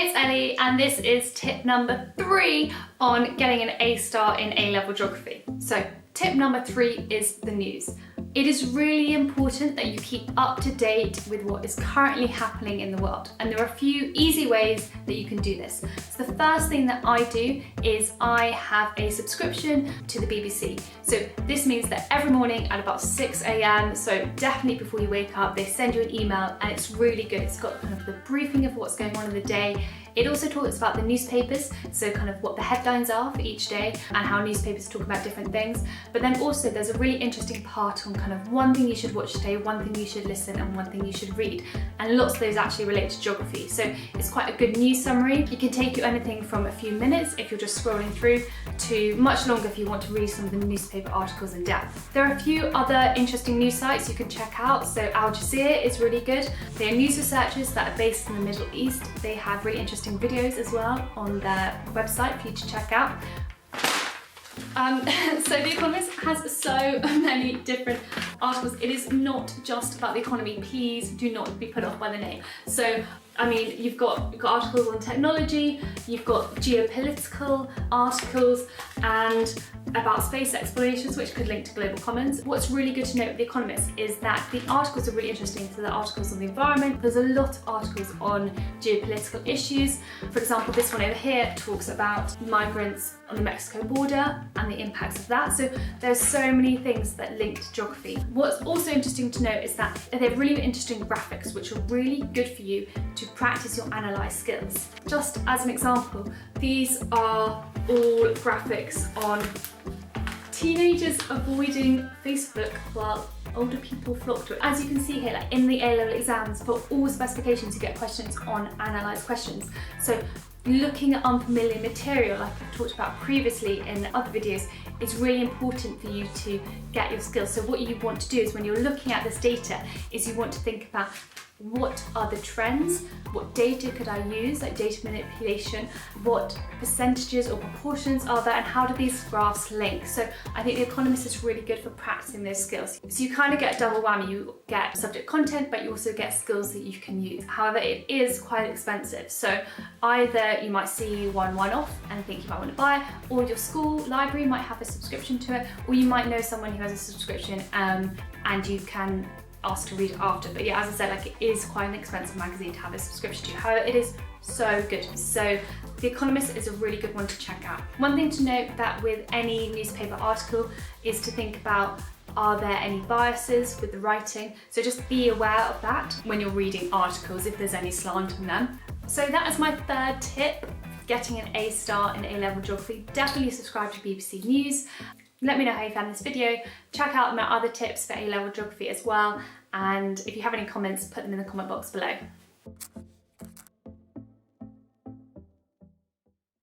Hey, it's Ellie, and this is tip number 3 on getting an A star in A-level geography. So, tip number 3 is the news. It is really important that you keep up to date with what is currently happening in the world, and there are a few easy ways that you can do this. So the first thing that I do is I have a subscription to the BBC. So this means that every morning at about 6 a.m, so definitely before you wake up, they send you an email, and it's really good. It's got kind of the briefing of what's going on in the day. It also talks about the newspapers, so kind of what the headlines are for each day and how newspapers talk about different things. But then also there's a really interesting part on kind of one thing you should watch today, one thing you should listen, and one thing you should read. And lots of those actually relate to geography. So it's quite a good news summary. It can take you anything from a few minutes if you're just scrolling through to much longer if you want to read some of the newspaper articles in depth. There are a few other interesting news sites you can check out. So Al Jazeera is really good. They are news researchers that are based in the Middle East. They have really interesting videos as well on their website for you to check out. So The Economist has so many different articles. It is not just about the economy. Please do not be put off by the name. So I mean, you've got articles on technology, you've got geopolitical articles, and about space explorations, which could link to global commons. What's really good to know with The Economist is that the articles are really interesting. So the articles on the environment, there's a lot of articles on geopolitical issues. For example, this one over here talks about migrants on the Mexico border and the impacts of that. So there's so many things that link to geography. What's also interesting to note is that they have really interesting graphics, which are really good for you to practice your analyze skills. Just as an example, these are all graphics on teenagers avoiding Facebook while older people flock to it. As you can see here, like in the A-level exams, for all specifications you get questions on analyze questions. So looking at unfamiliar material, like I've talked about previously in other videos, is really important for you to get your skills. So what you want to do is when you're looking at this data is you want to think about what are the trends, what data could I use, like data manipulation, what percentages or proportions are there, and how do these graphs link? So I think The Economist is really good for practicing those skills. So you kind of get a double whammy. You get subject content, but you also get skills that you can use. However, it is quite expensive. So either you might see one off and think you might want to buy it, or your school library might have a subscription to it, or you might know someone who has a subscription and you can asked to read it after. But yeah, as I said, like it is quite an expensive magazine to have a subscription to. However, it is so good. So The Economist is a really good one to check out. One thing to note that with any newspaper article is to think about, are there any biases with the writing? So just be aware of that when you're reading articles, if there's any slant in them. So that is my third tip, getting an A star in A-level geography. Definitely subscribe to BBC News. Let me know how you found this video. Check out my other tips for A-level geography as well. And if you have any comments, put them in the comment box below.